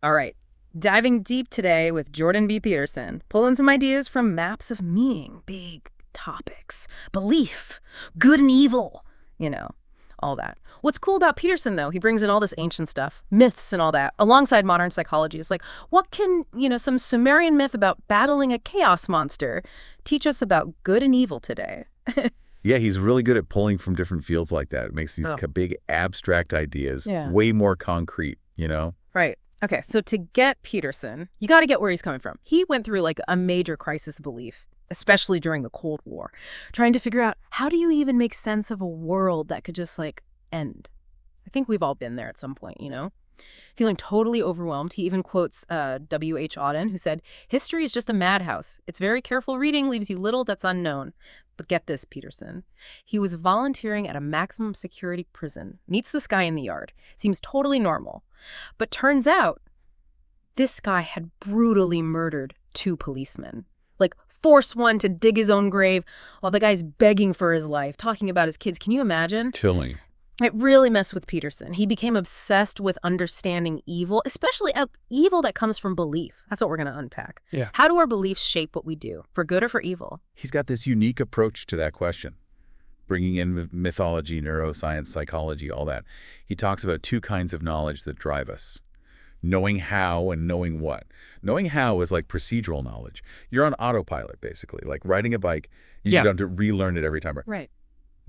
All right. Diving deep today with Jordan B. Peterson, pulling some ideas from maps of meaning, big topics, belief, good and evil, you know, all that. What's cool about Peterson, though, he brings in all this ancient stuff, myths and all that, alongside modern psychology. It's like, what can, some Sumerian myth about battling a chaos monster teach us about good and evil today? Yeah, he's really good at pulling from different fields like that. It makes these Oh. big abstract ideas Yeah. way more concrete. Right. Okay, so to get Peterson, you got to get where he's coming from. He went through like a major crisis of belief, especially during the Cold War, trying to figure out how do you even make sense of a world that could just like end. I think we've all been there at some point. Feeling totally overwhelmed. He even quotes W.H. Auden, who said, "History is just a madhouse. Its very careful reading leaves you little that's unknown." But get this, Peterson. He was volunteering at a maximum security prison, meets this guy in the yard, seems totally normal. But turns out, this guy had brutally murdered 2 policemen. Like, forced one to dig his own grave while the guy's begging for his life, talking about his kids. Can you imagine? Killing. It really messed with Peterson. He became obsessed with understanding evil, especially evil that comes from belief. That's what we're going to unpack. Yeah. How do our beliefs shape what we do, for good or for evil? He's got this unique approach to that question, bringing in mythology, neuroscience, psychology, all that. He talks about 2 kinds of knowledge that drive us. Knowing how and knowing what. Knowing how is like procedural knowledge. You're on autopilot, basically. Like riding a bike, you don't have to relearn it every time. Right.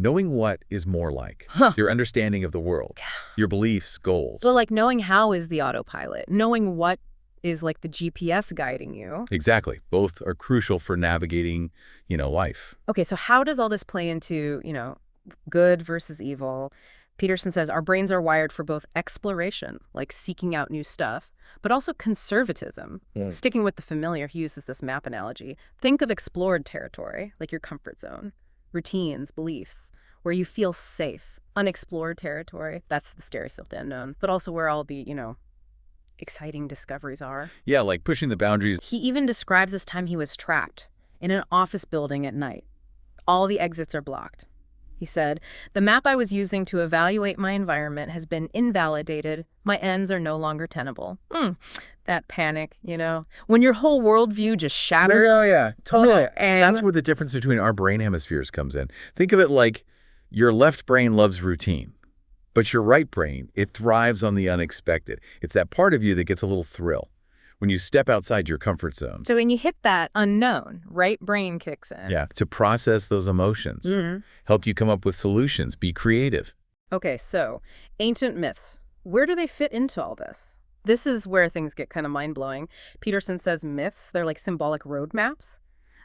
Knowing what is more like your understanding of the world, your beliefs, goals. So like knowing how is the autopilot. Knowing what is like the GPS guiding you. Exactly. Both are crucial for navigating, life. Okay, so how does all this play into, good versus evil? Peterson says our brains are wired for both exploration, like seeking out new stuff, but also conservatism. Sticking with the familiar, he uses this map analogy. Think of explored territory, like your comfort zone, routines, beliefs, where you feel safe. Unexplored territory, that's the staircase of the unknown, but also where all the, exciting discoveries are. Yeah, like pushing the boundaries. He even describes this time he was trapped in an office building at night. All the exits are blocked. He said, "The map I was using to evaluate my environment has been invalidated. My ends are no longer tenable." That panic, when your whole worldview just shatters. Yeah, totally. And That's where the difference between our brain hemispheres comes in. Think of it like your left brain loves routine, but your right brain, it thrives on the unexpected. It's that part of you that gets a little thrill when you step outside your comfort zone. So when you hit that unknown, right brain kicks in. Yeah, to process those emotions, help you come up with solutions, be creative. Okay, so ancient myths. Where do they fit into all this? This is where things get kind of mind-blowing. Peterson says myths, they're like symbolic roadmaps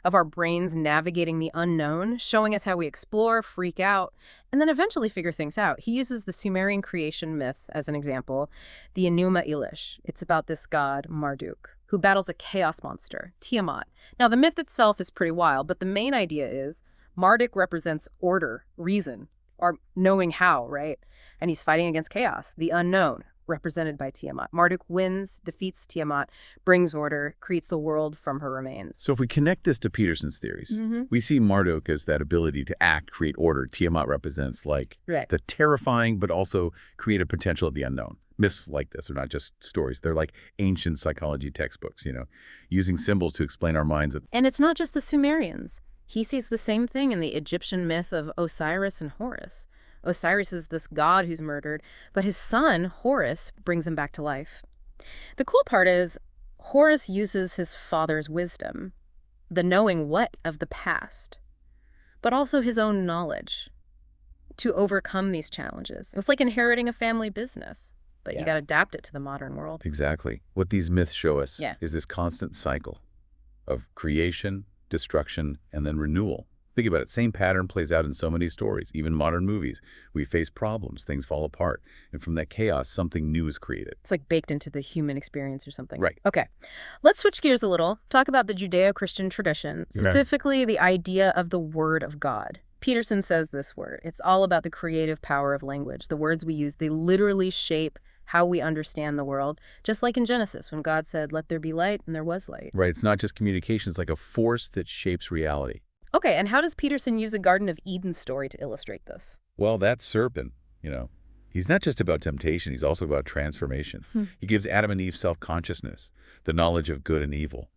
of our brains navigating the unknown, showing us how we explore, freak out, and then eventually figure things out. He uses the Sumerian creation myth as an example, the Enuma Elish. It's about this god, Marduk, who battles a chaos monster, Tiamat. Now, the myth itself is pretty wild, but the main idea is Marduk represents order, reason, or knowing how, right? And he's fighting against chaos, the unknown, represented by Tiamat. Marduk wins, defeats Tiamat, brings order, creates the world from her remains. So if we connect this to Peterson's theories, we see Marduk as that ability to act, create order. Tiamat represents like the terrifying but also creative potential of the unknown. Myths like this are not just stories. They're like ancient psychology textbooks, using symbols to explain our minds. And it's not just the Sumerians. He sees the same thing in the Egyptian myth of Osiris and Horus. Osiris is this god who's murdered, but his son, Horus, brings him back to life. The cool part is, Horus uses his father's wisdom, the knowing what of the past, but also his own knowledge to overcome these challenges. It's like inheriting a family business, but you got to adapt it to the modern world. Exactly. What these myths show us is this constant cycle of creation, destruction, and then renewal. Think about it. Same pattern plays out in so many stories, even modern movies. We face problems, things fall apart, and from that chaos, something new is created. It's like baked into the human experience or something. Right. Okay. Let's switch gears a little. Talk about the Judeo-Christian tradition, specifically the idea of the Word of God. Peterson says this word. It's all about the creative power of language. The words we use, they literally shape how we understand the world, just like in Genesis when God said, "Let there be light," and there was light. Right. It's not just communication. It's like a force that shapes reality. Okay, and how does Peterson use a Garden of Eden story to illustrate this? Well, that serpent, He's not just about temptation, he's also about transformation. Hmm. He gives Adam and Eve self-consciousness, the knowledge of good and evil.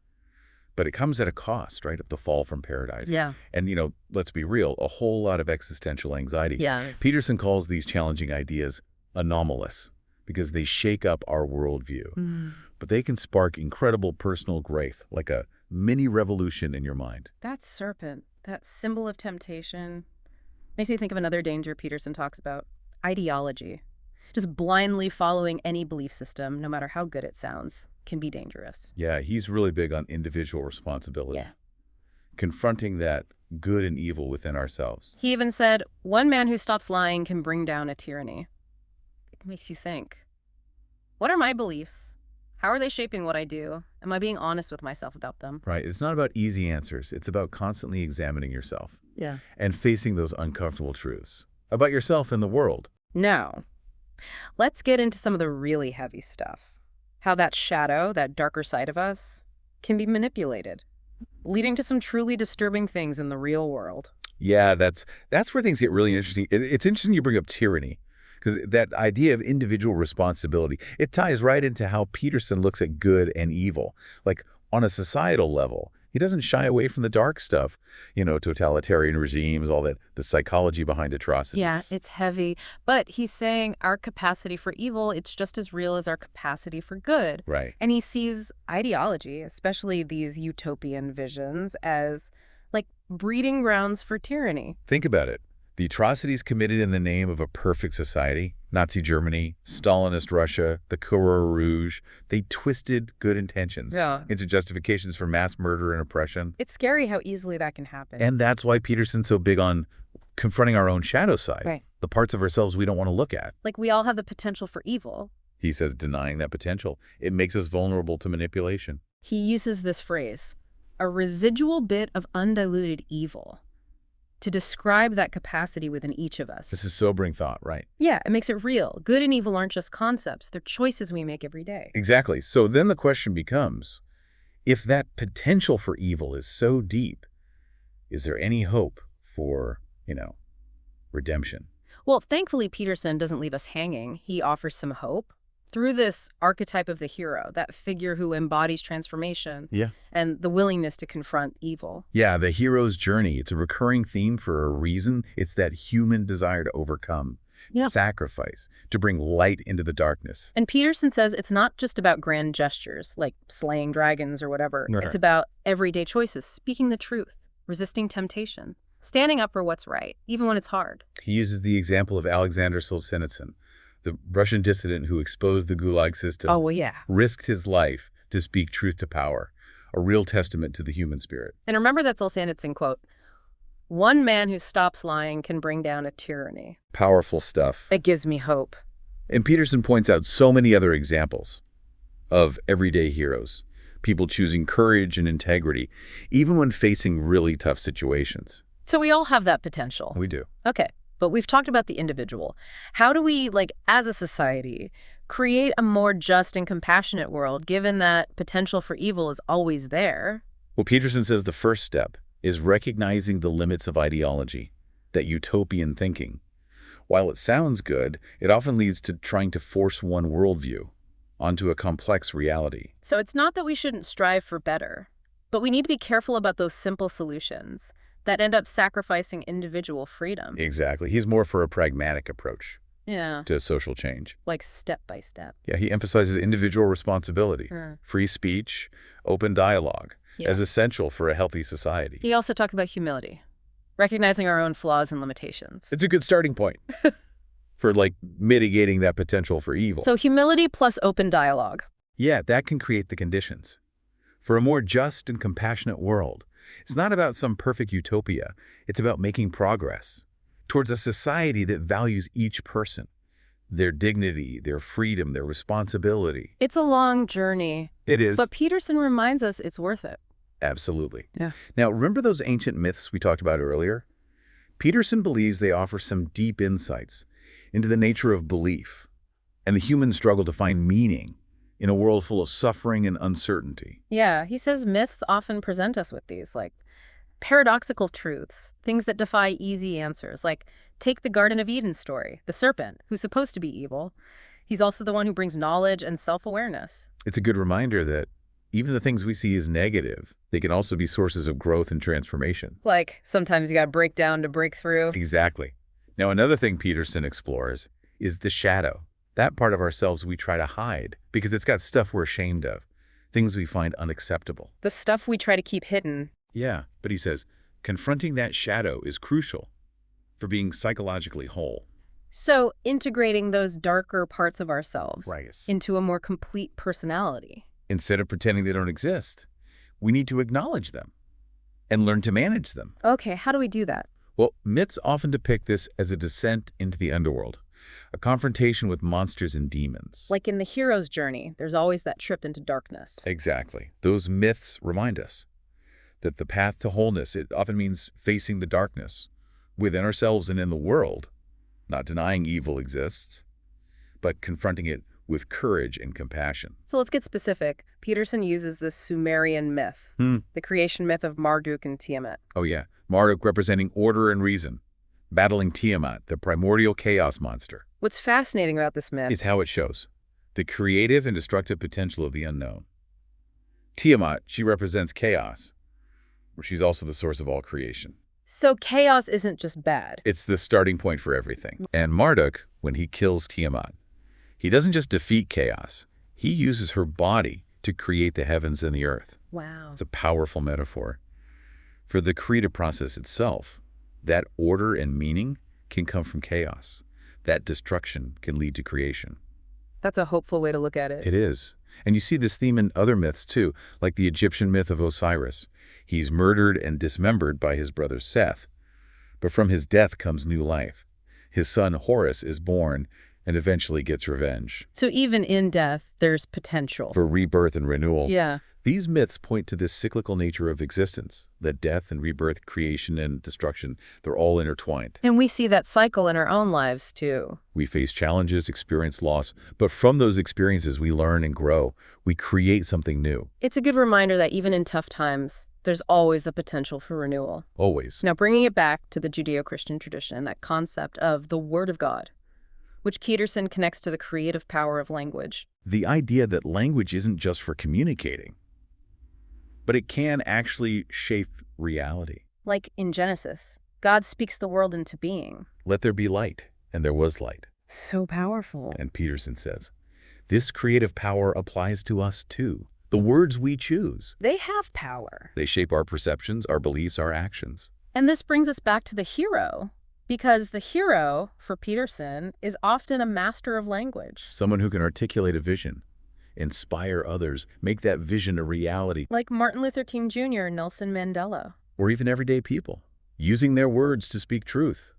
But it comes at a cost, right, of the fall from paradise. Yeah. And, let's be real, a whole lot of existential anxiety. Yeah. Peterson calls these challenging ideas anomalous because they shake up our worldview. Mm. But they can spark incredible personal growth, like a mini revolution in your mind. That serpent, that symbol of temptation, makes me think of another danger Peterson talks about, ideology. Just blindly following any belief system, no matter how good it sounds, can be dangerous. Yeah, he's really big on individual responsibility. Yeah. Confronting that good and evil within ourselves. He even said, one man who stops lying can bring down a tyranny. It makes you think, what are my beliefs? How are they shaping what I do? Am I being honest with myself about them? Right. It's not about easy answers. It's about constantly examining yourself Yeah. and facing those uncomfortable truths about yourself and the world. Now, let's get into some of the really heavy stuff. How that shadow, that darker side of us, can be manipulated, leading to some truly disturbing things in the real world. Yeah, that's where things get really interesting. It's interesting you bring up tyranny, because that idea of individual responsibility, it ties right into how Peterson looks at good and evil. Like, on a societal level, he doesn't shy away from the dark stuff, totalitarian regimes, all that, the psychology behind atrocities. Yeah, it's heavy. But he's saying our capacity for evil, it's just as real as our capacity for good. Right. And he sees ideology, especially these utopian visions, as like breeding grounds for tyranny. Think about it. The atrocities committed in the name of a perfect society, Nazi Germany, Stalinist Russia, the Khmer Rouge, they twisted good intentions into justifications for mass murder and oppression. It's scary how easily that can happen. And that's why Peterson's so big on confronting our own shadow side, Right. the parts of ourselves we don't want to look at. Like, we all have the potential for evil. He says denying that potential, it makes us vulnerable to manipulation. He uses this phrase, a residual bit of undiluted evil, to describe that capacity within each of us. This is sobering thought, right? Yeah, it makes it real. Good and evil aren't just concepts. They're choices we make every day. Exactly. So then the question becomes, if that potential for evil is so deep, is there any hope for, redemption? Well, thankfully, Peterson doesn't leave us hanging. He offers some hope through this archetype of the hero, that figure who embodies transformation and the willingness to confront evil. Yeah, the hero's journey. It's a recurring theme for a reason. It's that human desire to overcome, sacrifice, to bring light into the darkness. And Peterson says it's not just about grand gestures, like slaying dragons or whatever. Right. It's about everyday choices, speaking the truth, resisting temptation, standing up for what's right, even when it's hard. He uses the example of Alexander Solzhenitsyn, the Russian dissident who exposed the Gulag system. Oh, well, yeah. Risked his life to speak truth to power, a real testament to the human spirit. And remember that Solzhenitsyn quote, one man who stops lying can bring down a tyranny. Powerful stuff. It gives me hope. And Peterson points out so many other examples of everyday heroes, people choosing courage and integrity, even when facing really tough situations. So we all have that potential. We do. Okay, but we've talked about the individual. How do we, as a society, create a more just and compassionate world, given that potential for evil is always there? Well, Peterson says the first step is recognizing the limits of ideology, that utopian thinking. While it sounds good, it often leads to trying to force one worldview onto a complex reality. So it's not that we shouldn't strive for better, but we need to be careful about those simple solutions that end up sacrificing individual freedom. Exactly. He's more for a pragmatic approach Yeah. to social change. Like step by step. Yeah, he emphasizes individual responsibility, Mm. free speech, open dialogue, as essential for a healthy society. He also talks about humility, recognizing our own flaws and limitations. It's a good starting point for mitigating that potential for evil. So humility plus open dialogue. Yeah, that can create the conditions for a more just and compassionate world. It's not about some perfect utopia. It's about making progress towards a society that values each person, their dignity, their freedom, their responsibility. It's a long journey. It is. But Peterson reminds us it's worth it. Absolutely. Yeah. Now, remember those ancient myths we talked about earlier? Peterson believes they offer some deep insights into the nature of belief and the human struggle to find meaning in a world full of suffering and uncertainty. Yeah, he says myths often present us with these, paradoxical truths, things that defy easy answers, like take the Garden of Eden story, the serpent, who's supposed to be evil. He's also the one who brings knowledge and self-awareness. It's a good reminder that even the things we see as negative, they can also be sources of growth and transformation. Like, sometimes you gotta break down to break through. Exactly. Now, another thing Peterson explores is the shadow, that part of ourselves we try to hide because it's got stuff we're ashamed of, things we find unacceptable. The stuff we try to keep hidden. Yeah, but he says, confronting that shadow is crucial for being psychologically whole. So, integrating those darker parts of ourselves Right. into a more complete personality. Instead of pretending they don't exist, we need to acknowledge them and learn to manage them. Okay, how do we do that? Well, myths often depict this as a descent into the underworld, a confrontation with monsters and demons. Like in the hero's journey, there's always that trip into darkness. Exactly. Those myths remind us that the path to wholeness, it often means facing the darkness within ourselves and in the world, not denying evil exists, but confronting it with courage and compassion. So let's get specific. Peterson uses the Sumerian myth, the creation myth of Marduk and Tiamat. Oh yeah, Marduk representing order and reason, battling Tiamat, the primordial chaos monster. What's fascinating about this myth Is how it shows the creative and destructive potential of the unknown. Tiamat, she represents chaos, where she's also the source of all creation. So chaos isn't just bad. It's the starting point for everything. And Marduk, when he kills Tiamat, he doesn't just defeat chaos. He uses her body to create the heavens and the earth. Wow. It's a powerful metaphor. For the creative process itself, that order and meaning can come from chaos. That destruction can lead to creation. That's a hopeful way to look at it. It is. And you see this theme in other myths too, like the Egyptian myth of Osiris. He's murdered and dismembered by his brother Seth. But from his death comes new life. His son Horus is born and eventually gets revenge. So even in death, there's potential. For rebirth and renewal. Yeah. These myths point to this cyclical nature of existence, that death and rebirth, creation and destruction, they're all intertwined. And we see that cycle in our own lives, too. We face challenges, experience loss, but from those experiences we learn and grow. We create something new. It's a good reminder that even in tough times, there's always the potential for renewal. Always. Now, bringing it back to the Judeo-Christian tradition, that concept of the Word of God, which Peterson connects to the creative power of language. The idea that language isn't just for communicating, but it can actually shape reality. Like in Genesis, God speaks the world into being. Let there be light, and there was light. So powerful. And Peterson says, this creative power applies to us too. The words we choose. They have power. They shape our perceptions, our beliefs, our actions. And this brings us back to the hero, because the hero, for Peterson, is often a master of language. Someone who can articulate a vision, inspire others, make that vision a reality. Like Martin Luther King Jr., Nelson Mandela. Or even everyday people, using their words to speak truth,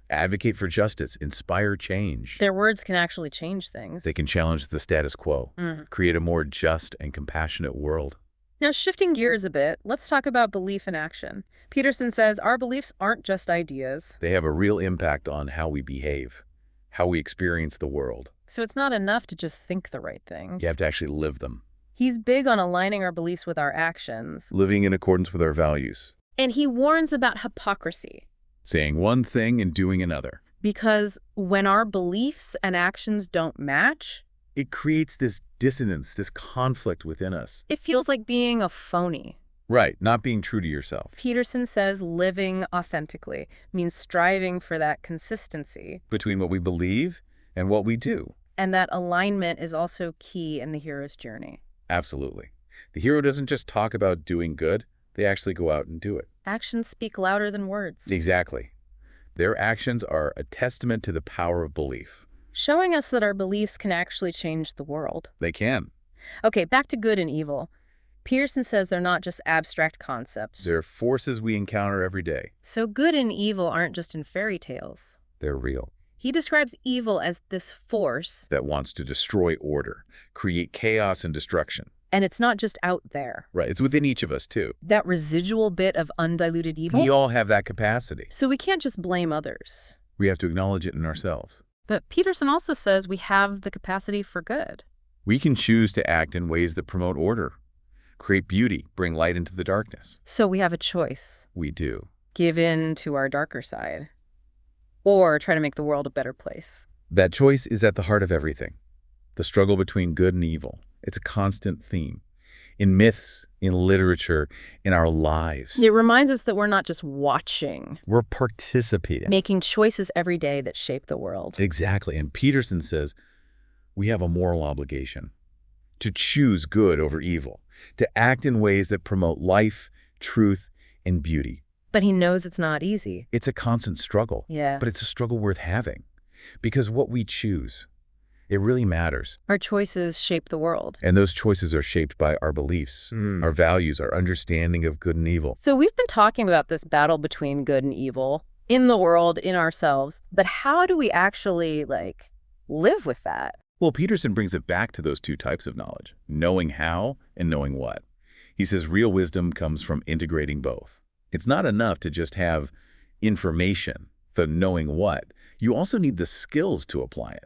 advocate for justice, inspire change. Their words can actually change things. They can challenge the status quo, create a more just and compassionate world. Now, shifting gears a bit, let's talk about belief and action. Peterson says our beliefs aren't just ideas. They have a real impact on how we behave, how we experience the world. So it's not enough to just think the right things. You have to actually live them. He's big on aligning our beliefs with our actions. Living in accordance with our values. And he warns about hypocrisy. Saying one thing and doing another. Because when our beliefs and actions don't match, it creates this dissonance, this conflict within us. It feels like being a phony. Right, not being true to yourself. Peterson says living authentically means striving for that consistency between what we believe and what we do. And that alignment is also key in the hero's journey. Absolutely. The hero doesn't just talk about doing good, they actually go out and do it. Actions speak louder than words. Exactly. Their actions are a testament to the power of belief. Showing us that our beliefs can actually change the world. They can. Okay, back to good and evil. Peterson says they're not just abstract concepts. They're forces we encounter every day. So good and evil aren't just in fairy tales. They're real. He describes evil as this force that wants to destroy order, create chaos and destruction. And it's not just out there. Right, it's within each of us too. That residual bit of undiluted evil. We all have that capacity. So we can't just blame others. We have to acknowledge it in ourselves. But Peterson also says we have the capacity for good. We can choose to act in ways that promote order, create beauty, bring light into the darkness. So we have a choice. We do. Give in to our darker side, or try to make the world a better place. That choice is at the heart of everything. The struggle between good and evil. It's a constant theme. In myths, in literature, in our lives. It reminds us that we're not just watching. We're participating. Making choices every day that shape the world. Exactly. And Peterson says we have a moral obligation to choose good over evil, to act in ways that promote life, truth, and beauty. But he knows it's not easy. It's a constant struggle. Yeah. But it's a struggle worth having. Because what we choose, it really matters. Our choices shape the world. And those choices are shaped by our beliefs, our values, our understanding of good and evil. So we've been talking about this battle between good and evil in the world, in ourselves. But how do we actually, live with that? Well, Peterson brings it back to those two types of knowledge, knowing how and knowing what. He says real wisdom comes from integrating both. It's not enough to just have information, the knowing what. You also need the skills to apply it,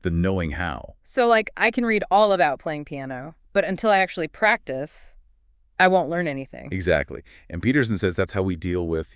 the knowing how. So, I can read all about playing piano, but until I actually practice, I won't learn anything. Exactly. And Peterson says that's how we deal with,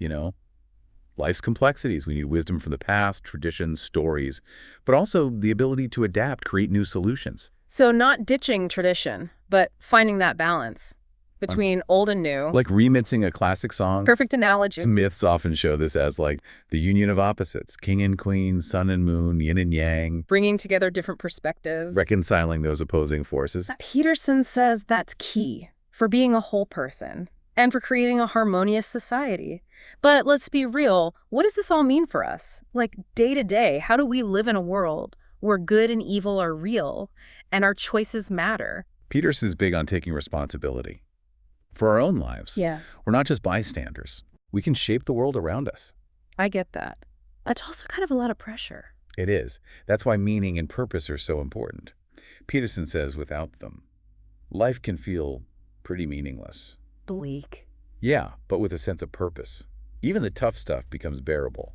life's complexities. We need wisdom from the past, traditions, stories, but also the ability to adapt, create new solutions. So not ditching tradition, but finding that balance between old and new. Like remixing a classic song. Perfect analogy. Myths often show this as the union of opposites, king and queen, sun and moon, yin and yang. Bringing together different perspectives. Reconciling those opposing forces. Peterson says that's key for being a whole person and for creating a harmonious society. But let's be real, what does this all mean for us? Day to day, how do we live in a world where good and evil are real and our choices matter? Peterson's big on taking responsibility for our own lives. Yeah. We're not just bystanders. We can shape the world around us. I get that. That's also kind of a lot of pressure. It is. That's why meaning and purpose are so important. Peterson says without them, life can feel pretty meaningless. Bleak. Yeah, but with a sense of purpose. Even the tough stuff becomes bearable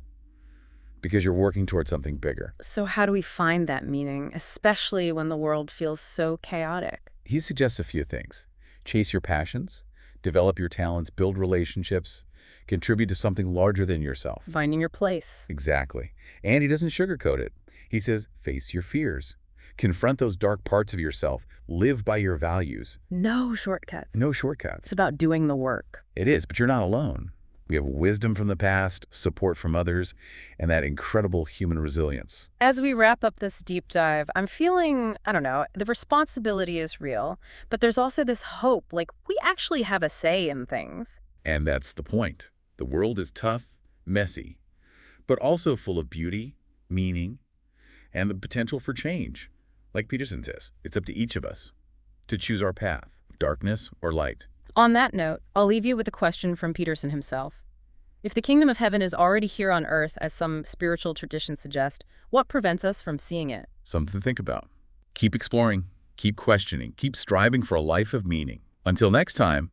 because you're working towards something bigger. So how do we find that meaning, especially when the world feels so chaotic? He suggests a few things. Chase your passions, develop your talents, build relationships, contribute to something larger than yourself. Finding your place. Exactly. And he doesn't sugarcoat it. He says, face your fears. Confront those dark parts of yourself. Live by your values. No shortcuts. No shortcuts. It's about doing the work. It is, but you're not alone. We have wisdom from the past, support from others, and that incredible human resilience. As we wrap up this deep dive, I'm feeling, the responsibility is real, but there's also this hope, we actually have a say in things. And that's the point. The world is tough, messy, but also full of beauty, meaning, and the potential for change. Like Peterson says, it's up to each of us to choose our path, darkness or light. On that note, I'll leave you with a question from Peterson himself. If the kingdom of heaven is already here on earth, as some spiritual traditions suggest, what prevents us from seeing it? Something to think about. Keep exploring, keep questioning, keep striving for a life of meaning. Until next time.